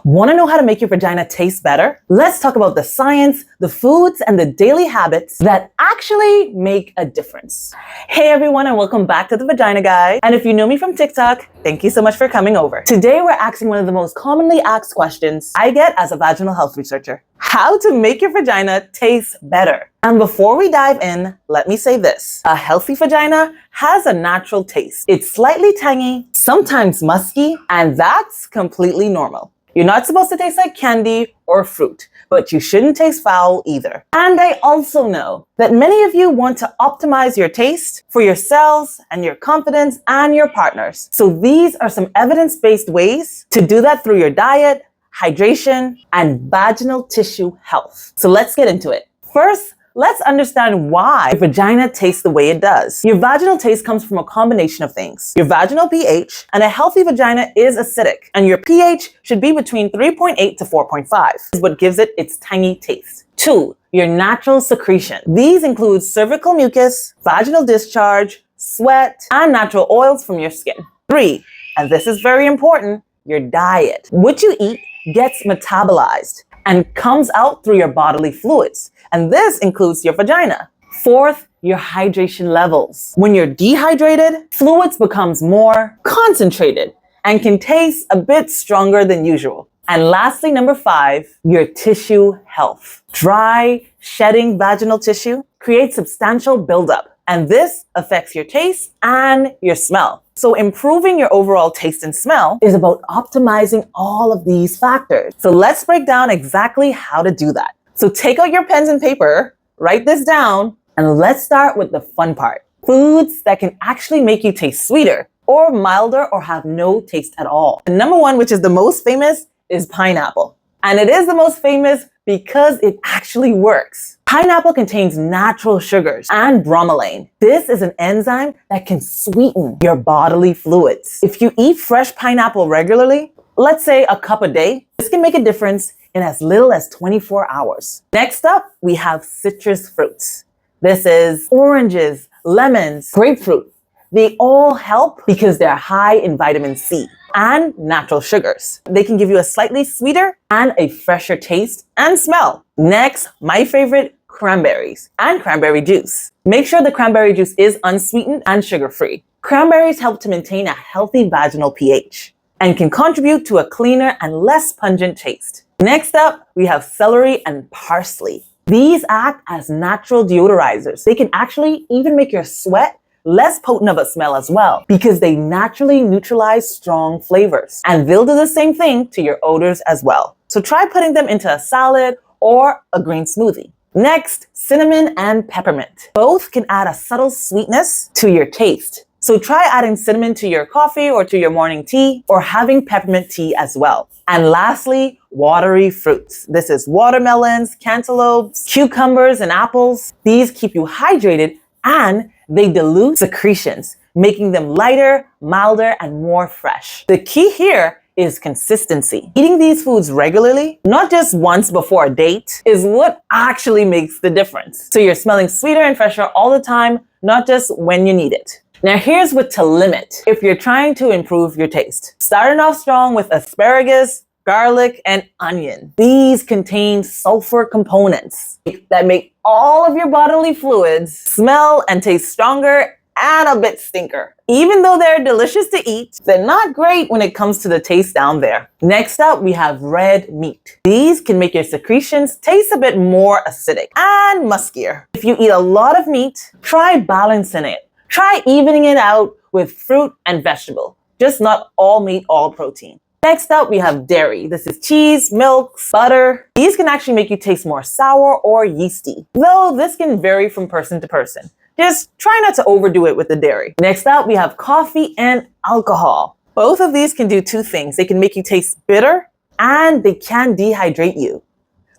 Want to know how to make your vagina taste better? Let's talk about the science, the foods, and the daily habits that actually make a difference. Hey everyone, and welcome back to the Vagina Guy. And if you know me from TikTok, thank you so much for coming over. Today we're asking one of the most commonly asked questions I get as a vaginal health researcher. How to make your vagina taste better. And before we dive in, let me say this. A healthy vagina has a natural taste. It's slightly tangy, sometimes musky, and that's completely normal. You're not supposed to taste like candy or fruit, but you shouldn't taste foul either. And I also know that many of you want to optimize your taste for yourselves and your confidence and your partners. So these are some evidence-based ways to do that through your diet, hydration, and vaginal tissue health. So let's get into it. First, let's understand why your vagina tastes the way it does. Your vaginal taste comes from a combination of things. Your vaginal pH, and a healthy vagina is acidic, and your pH should be between 3.8 to 4.5, is what gives it its tangy taste. 2, your natural secretion. These include cervical mucus, vaginal discharge, sweat, and natural oils from your skin. 3, and this is very important, your diet. What you eat gets metabolized and comes out through your bodily fluids. And this includes your vagina. 4th, your hydration levels. When you're dehydrated, fluids becomes more concentrated and can taste a bit stronger than usual. And lastly, number 5, your tissue health. Dry, shedding vaginal tissue creates substantial buildup, and this affects your taste and your smell. So improving your overall taste and smell is about optimizing all of these factors. So let's break down exactly how to do that. So take out your pens and paper, write this down, and let's start with the fun part. Foods that can actually make you taste sweeter or milder or have no taste at all. And number 1, which is the most famous, is pineapple. And it is the most famous because it actually works. Pineapple contains natural sugars and bromelain. This is an enzyme that can sweeten your bodily fluids. If you eat fresh pineapple regularly, let's say a cup a day, this can make a difference in as little as 24 hours. Next up, we have citrus fruits. This is oranges, lemons, grapefruit. They all help because they're high in vitamin C and natural sugars. They can give you a slightly sweeter and a fresher taste and smell. Next, my favorite, cranberries and cranberry juice. Make sure the cranberry juice is unsweetened and sugar-free. Cranberries help to maintain a healthy vaginal pH and can contribute to a cleaner and less pungent taste. Next up, we have celery and parsley. These act as natural deodorizers. They can actually even make your sweat less potent of a smell as well because they naturally neutralize strong flavors. And they'll do the same thing to your odors as well. So try putting them into a salad or a green smoothie. Next, cinnamon and peppermint. Both can add a subtle sweetness to your taste. So try adding cinnamon to your coffee or to your morning tea, or having peppermint tea as well. And lastly, watery fruits. This is watermelons, cantaloupes, cucumbers, and apples. These keep you hydrated and they dilute secretions, making them lighter, milder, and more fresh. The key here is consistency. Eating these foods regularly, not just once before a date, is what actually makes the difference. So you're smelling sweeter and fresher all the time, not just when you need it. Now here's what to limit if you're trying to improve your taste. Starting off strong with asparagus, garlic, and onion. These contain sulfur components that make all of your bodily fluids smell and taste stronger and a bit stinker. Even though they're delicious to eat, they're not great when it comes to the taste down there. Next up, we have red meat. These can make your secretions taste a bit more acidic and muskier. If you eat a lot of meat, try balancing it. Try evening it out with fruit and vegetable. Just not all meat, all protein. Next up, we have dairy. This is cheese, milk, butter. These can actually make you taste more sour or yeasty, though this can vary from person to person. Just try not to overdo it with the dairy. Next up, we have coffee and alcohol. Both of these can do 2 things. They can make you taste bitter and they can dehydrate you,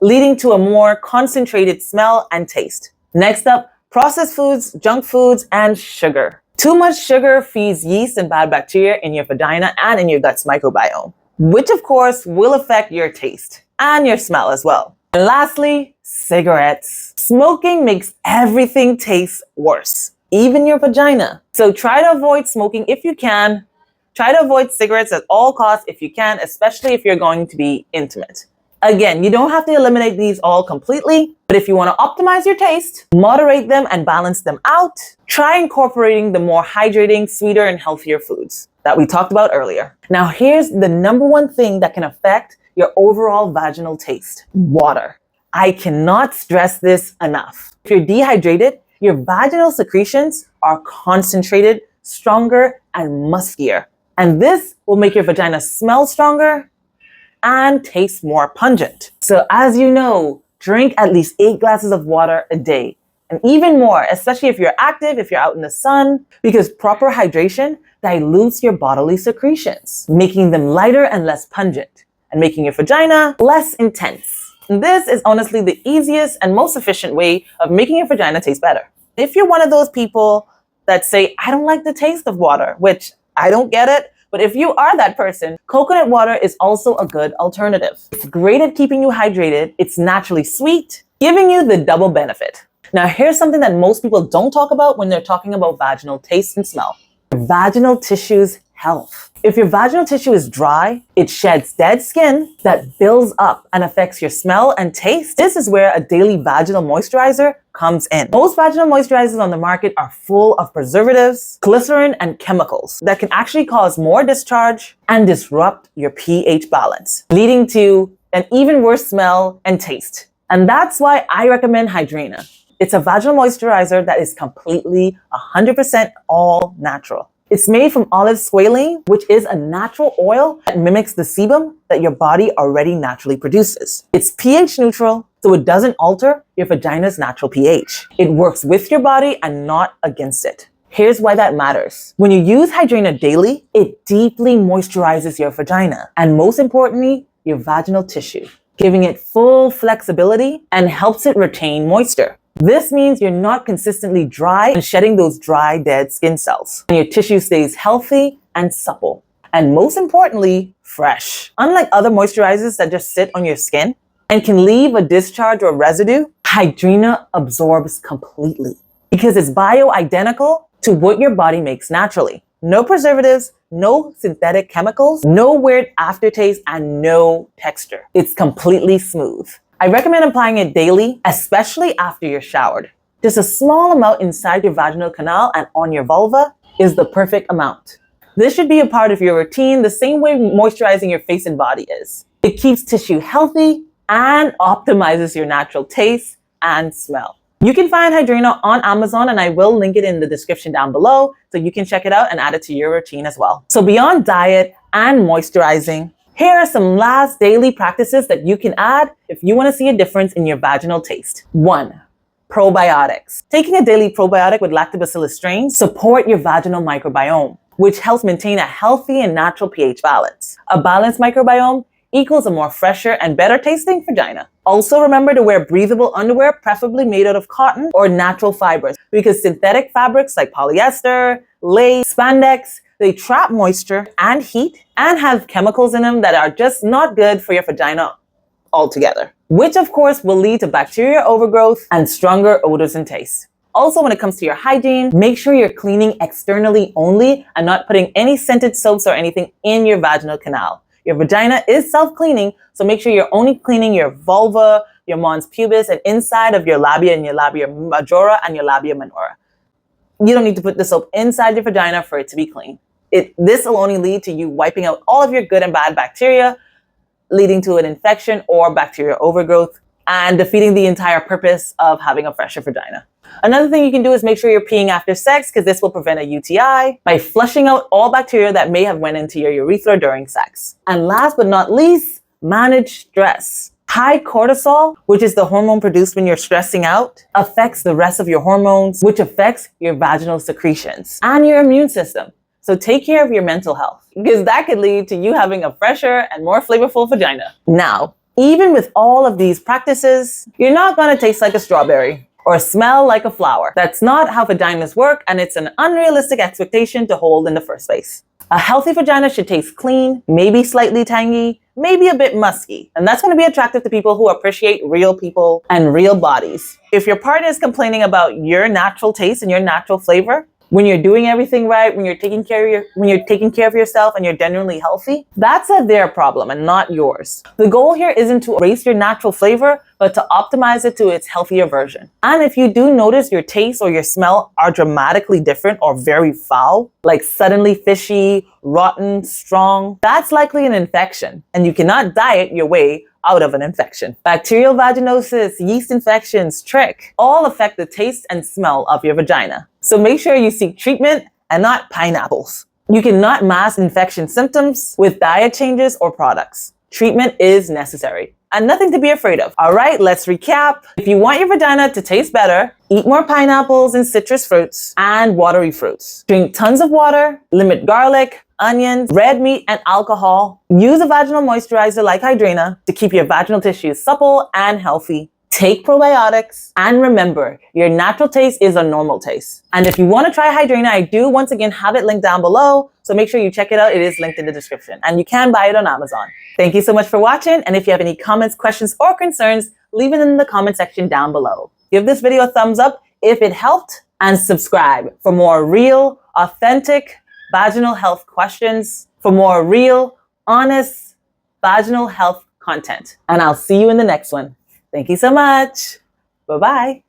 leading to a more concentrated smell and taste. Next up, processed foods, junk foods, and sugar. Too much sugar feeds yeast and bad bacteria in your vagina and in your gut's microbiome, which of course will affect your taste and your smell as well. And lastly, cigarettes. Smoking makes everything taste worse, even your vagina. So try to avoid smoking if you can. Try to avoid cigarettes at all costs if you can, especially if you're going to be intimate. Again, you don't have to eliminate these all completely, but if you want to optimize your taste, moderate them and balance them out, try incorporating the more hydrating, sweeter, and healthier foods that we talked about earlier. Now, here's the number one thing that can affect your overall vaginal taste: water. I cannot stress this enough. If you're dehydrated, your vaginal secretions are concentrated, stronger, and muskier. And this will make your vagina smell stronger and taste more pungent. So as you know, drink at least 8 glasses of water a day. And even more, especially if you're active, if you're out in the sun, because proper hydration dilutes your bodily secretions, making them lighter and less pungent, and making your vagina less intense. And this is honestly the easiest and most efficient way of making your vagina taste better. If you're one of those people that say, I don't like the taste of water, which I don't get it, but if you are that person, coconut water is also a good alternative. It's great at keeping you hydrated. It's naturally sweet, giving you the double benefit. Now, here's something that most people don't talk about when they're talking about vaginal taste and smell: vaginal tissue's health. If your vaginal tissue is dry, it sheds dead skin that builds up and affects your smell and taste. This is where a daily vaginal moisturizer comes in. Most vaginal moisturizers on the market are full of preservatives, glycerin, and chemicals that can actually cause more discharge and disrupt your pH balance, leading to an even worse smell and taste. And that's why I recommend Hydrena. It's a vaginal moisturizer that is completely 100% all natural. It's made from olive squalene, which is a natural oil that mimics the sebum that your body already naturally produces. It's pH neutral, so it doesn't alter your vagina's natural pH. It works with your body and not against it. Here's why that matters. When you use Hydrena daily, it deeply moisturizes your vagina, and most importantly, your vaginal tissue, giving it full flexibility and helps it retain moisture. This means you're not consistently dry and shedding those dry, dead skin cells. And your tissue stays healthy and supple. And most importantly, fresh. Unlike other moisturizers that just sit on your skin and can leave a discharge or residue, Hydrena absorbs completely because it's bioidentical to what your body makes naturally. No preservatives, no synthetic chemicals, no weird aftertaste, and no texture. It's completely smooth. I recommend applying it daily, especially after you're showered. Just a small amount inside your vaginal canal and on your vulva is the perfect amount. This should be a part of your routine the same way moisturizing your face and body is. It keeps tissue healthy and optimizes your natural taste and smell. You can find Hydrena on Amazon, and I will link it in the description down below so you can check it out and add it to your routine as well. So beyond diet and moisturizing, here are some last daily practices that you can add if you want to see a difference in your vaginal taste. 1. Probiotics. Taking a daily probiotic with lactobacillus strains support your vaginal microbiome, which helps maintain a healthy and natural pH balance. A balanced microbiome equals a more fresher and better tasting vagina. Also remember to wear breathable underwear, preferably made out of cotton or natural fibers, because synthetic fabrics like polyester, lace, spandex, they trap moisture and heat and have chemicals in them that are just not good for your vagina altogether, which of course will lead to bacteria overgrowth and stronger odors and tastes. Also, when it comes to your hygiene, make sure you're cleaning externally only and not putting any scented soaps or anything in your vaginal canal. Your vagina is self-cleaning, so make sure you're only cleaning your vulva, your mons pubis, and inside of your labia and your labia majora and your labia minora. You don't need to put the soap inside your vagina for it to be clean. This will only lead to you wiping out all of your good and bad bacteria, leading to an infection or bacteria overgrowth, and defeating the entire purpose of having a fresher vagina. Another thing you can do is make sure you're peeing after sex, because this will prevent a UTI by flushing out all bacteria that may have went into your urethra during sex. And last but not least, manage stress. High cortisol, which is the hormone produced when you're stressing out, affects the rest of your hormones, which affects your vaginal secretions and your immune system. So take care of your mental health, because that could lead to you having a fresher and more flavorful vagina. Now, even with all of these practices, you're not going to taste like a strawberry or smell like a flower. That's not how vaginas work, and it's an unrealistic expectation to hold in the first place. A healthy vagina should taste clean, maybe slightly tangy, maybe a bit musky. And that's going to be attractive to people who appreciate real people and real bodies. If your partner is complaining about your natural taste and your natural flavor, when you're doing everything right, when you're taking care of yourself and you're genuinely healthy, that's their problem and not yours. The goal here isn't to erase your natural flavor, but to optimize it to its healthier version. And if you do notice your taste or your smell are dramatically different or very foul, like suddenly fishy, rotten, strong, that's likely an infection, and you cannot diet your way out of an infection. Bacterial vaginosis, yeast infections, trich, all affect the taste and smell of your vagina. So make sure you seek treatment and not pineapples. You cannot mask infection symptoms with diet changes or products. Treatment is necessary and nothing to be afraid of. All right, let's recap. If you want your vagina to taste better, eat more pineapples and citrus fruits and watery fruits. Drink tons of water, limit garlic, onions, red meat, and alcohol. Use a vaginal moisturizer like Hydrena to keep your vaginal tissues supple and healthy. Take probiotics, and remember, your natural taste is a normal taste. And if you want to try Hydrena, I do once again have it linked down below, so make sure you check it out. It is linked in the description, and you can buy it on Amazon. Thank you so much for watching, and if you have any comments, questions, or concerns, leave it in the comment section down below. Give this video a thumbs up if it helped, and subscribe for more real, authentic vaginal health questions, for more real, honest vaginal health content. And I'll see you in the next one. Thank you so much. Bye-bye.